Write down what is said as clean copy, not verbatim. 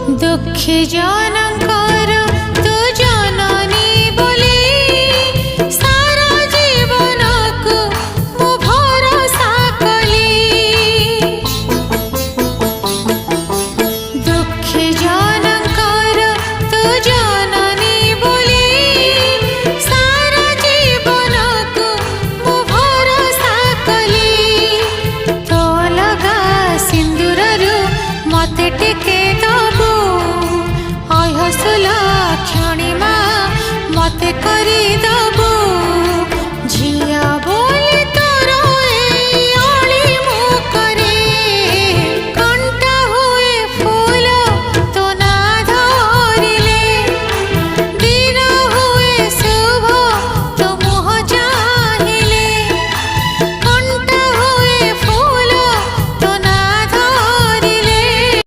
दुखी जनकर तू जननी बोली सारा जीवन को मु भरोसा कली। दुखी जनकर तू जननी बोली सारा जीवन को मु भरोसा कली। तो लगा सिंदूररू मते टिके दबू हसुला क्षणिमा मते करी दबू।